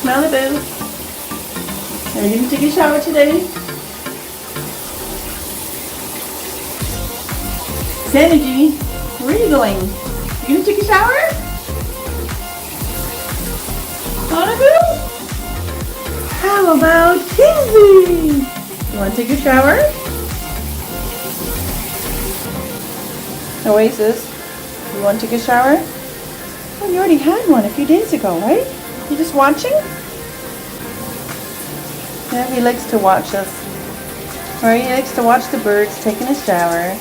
Malibu. Are you gonna take a shower today? Synergy, where are you going? You gonna take a shower? Malibu? How about Kingsley? You wanna take a shower? Oasis, you wanna take a shower? Oh, you already had one a few days ago, right? You just watching? Yeah, he likes to watch us. Alright, he likes to watch the birds taking a shower.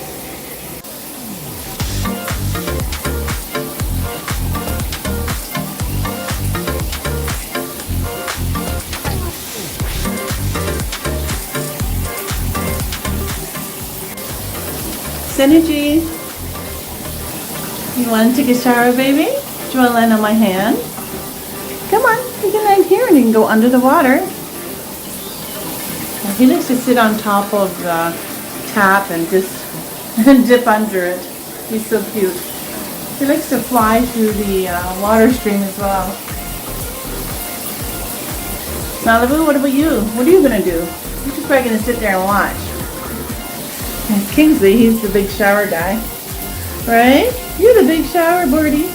Synergy, you want to take a shower, baby? Do you want to land on my hand? Come on, you can land here and you can go under the water. He likes to sit on top of the tap and just dip under it. He's so cute. He likes to fly through the water stream as well. Malibu, what about you? What are you going to do? You're just probably going to sit there and watch. And Kingsley, he's the big shower guy. Right? You're the big shower birdie.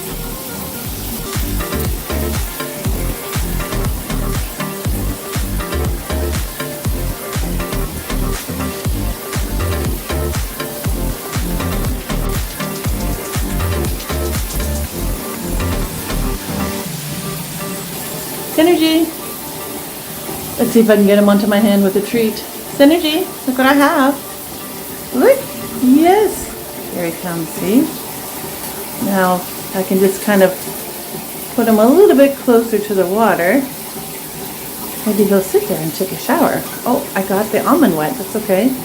Synergy. Let's see if I can get him onto my hand with a treat. Synergy, look what I have. Look. Yes. Here he comes, see? Now I can just kind of put him a little bit closer to the water. Maybe he'll sit there and take a shower. Oh, I got the almond wet. That's okay.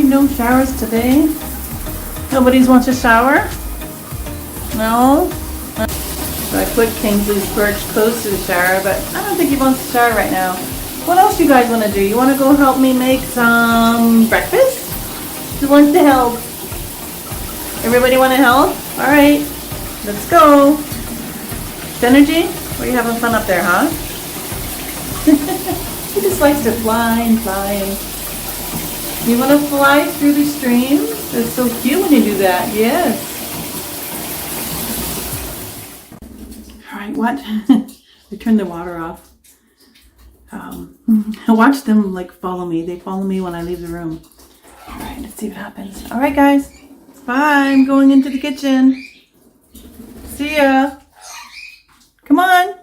No showers today? Nobody wants a shower? No? So I put Kingsley's perch close to the shower, but I don't think he wants to shower right now. What else do you guys want to do? You want to go help me make some breakfast? Who wants to help? Everybody want to help? Alright, let's go. Synergy? What are you having fun up there, huh? He just likes to fly and fly and... You want to fly through the stream? That's so cute when you do that. Yes. All right, what? I turned the water off. I watch them like follow me. They follow me when I leave the room. All right, let's see what happens. All right, guys. Bye. I'm going into the kitchen. See ya. Come on.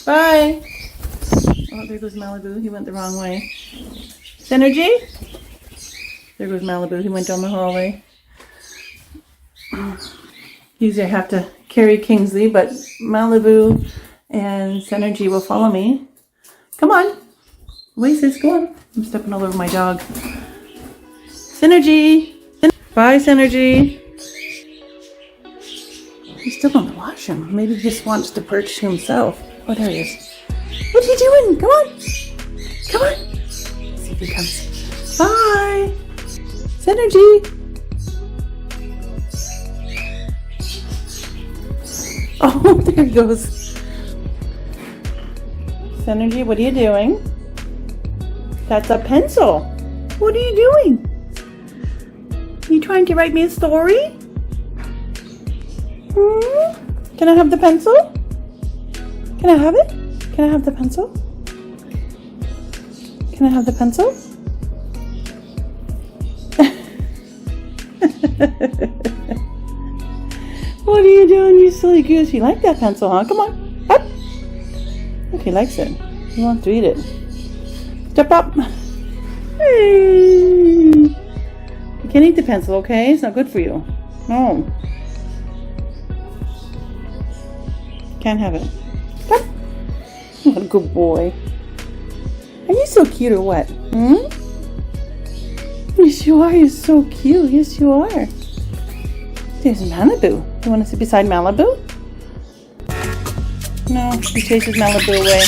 Bye. Oh, there goes Malibu. He went the wrong way. Synergy? There goes Malibu. He went down the hallway. Usually I have to carry Kingsley, but Malibu and Synergy will follow me. Come on. Oasis, go on. I'm stepping all over my dog. Synergy. Bye, Synergy. He still don't watch him. Maybe he just wants to perch to himself. Oh, there he is. What are you doing? Come on. Come on. Let's see if he comes. Bye. Synergy. Oh, there he goes. Synergy, what are you doing? That's a pencil. What are you doing? Are you trying to write me a story? Can I have the pencil? Can I have it? Can I have the pencil? Can I have the pencil? What are you doing, you silly goose? You like that pencil, huh? Come on. Up. Look, he likes it. He wants to eat it. Step up. Hey. You can't eat the pencil, okay? It's not good for you. No. Can't have it. Stop. What a good boy. Are you so cute or what? Hmm? Yes, you are. You're so cute. Yes, you are. There's Malibu. You want to sit beside Malibu? No, he chases Malibu away.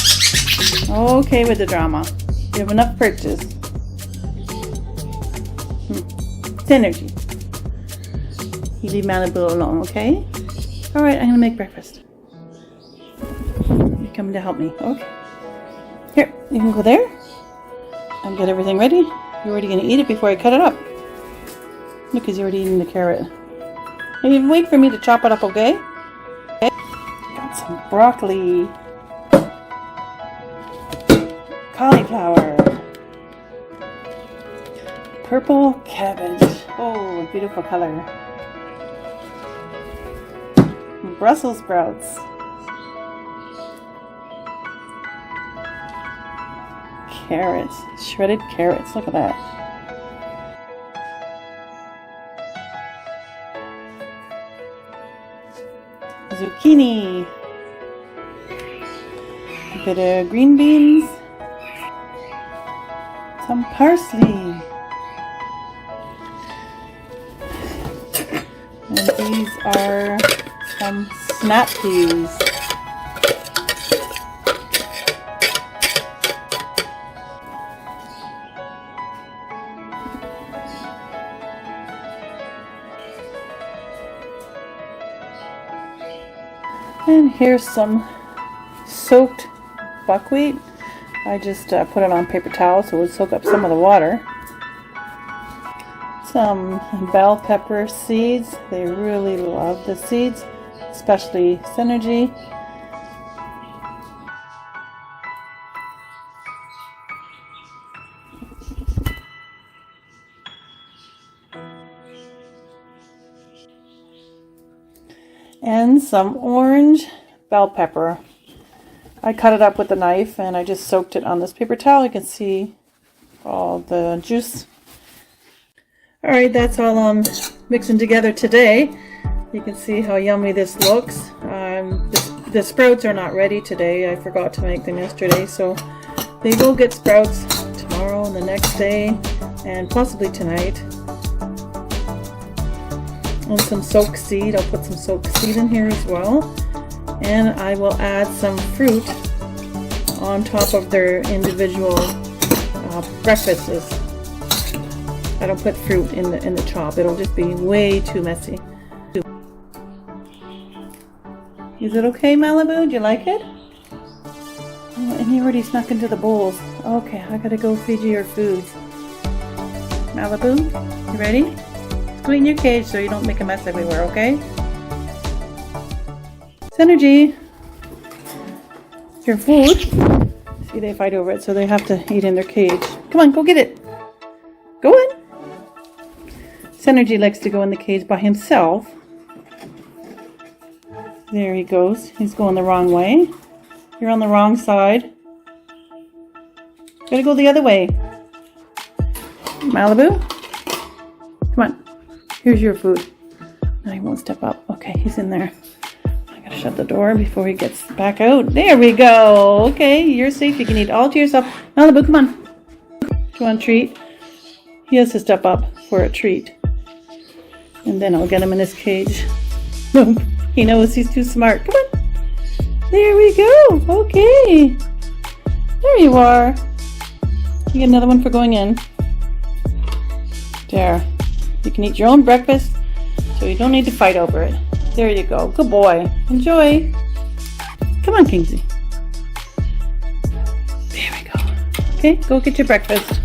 Okay with the drama. You have enough purchase. Synergy. You leave Malibu alone, okay? Alright, I'm going to make breakfast. You're coming to help me. Okay. Here, you can go there. And get everything ready. You're already going to eat it before I cut it up. Look, he's already eating the carrot. Hey, wait for me to chop it up, okay? Got some broccoli. Cauliflower. Purple cabbage. Oh, beautiful color. Brussels sprouts. Carrots. Shredded carrots. Look at that. Zucchini. A bit of green beans. Some parsley. And these are some snap peas. And here's some soaked buckwheat. I just put it on paper towel so it would soak up some of the water. Some bell pepper seeds. They really love the seeds, especially Synergy. And some orange bell pepper. I cut it up with a knife and I just soaked it on this paper towel. You can see all the juice. Alright, that's all I'm mixing together today. You can see how yummy this looks. The sprouts are not ready today. I forgot to make them yesterday, so they will get sprouts tomorrow and the next day and possibly tonight. And some soaked seed. I'll put some soaked seed in here as well. And I will add some fruit on top of their individual breakfasts. I don't put fruit in the chop. It'll just be way too messy. Is it okay, Malibu? Do you like it? Oh, and you already snuck into the bowls. Okay, I gotta go feed you your food. Malibu, you ready? Go in your cage so you don't make a mess everywhere, okay? Synergy. Your food. See, they fight over it, so they have to eat in their cage. Come on, go get it. Go in. Synergy likes to go in the cage by himself. There he goes. He's going the wrong way. You're on the wrong side. Gotta go the other way. Malibu. Come on. Here's your food. No, he won't step up. Okay, he's in there. I gotta shut the door before he gets back out. There we go. Okay, you're safe. You can eat all to yourself. Malibu, come on. You want a treat? He has to step up for a treat. And then I'll get him in his cage. He knows he's too smart. Come on. There we go. Okay. There you are. You get another one for going in. There. You can eat your own breakfast, so you don't need to fight over it. There you go. Good boy. Enjoy. Come on, Kingsley. There we go. Okay, go get your breakfast.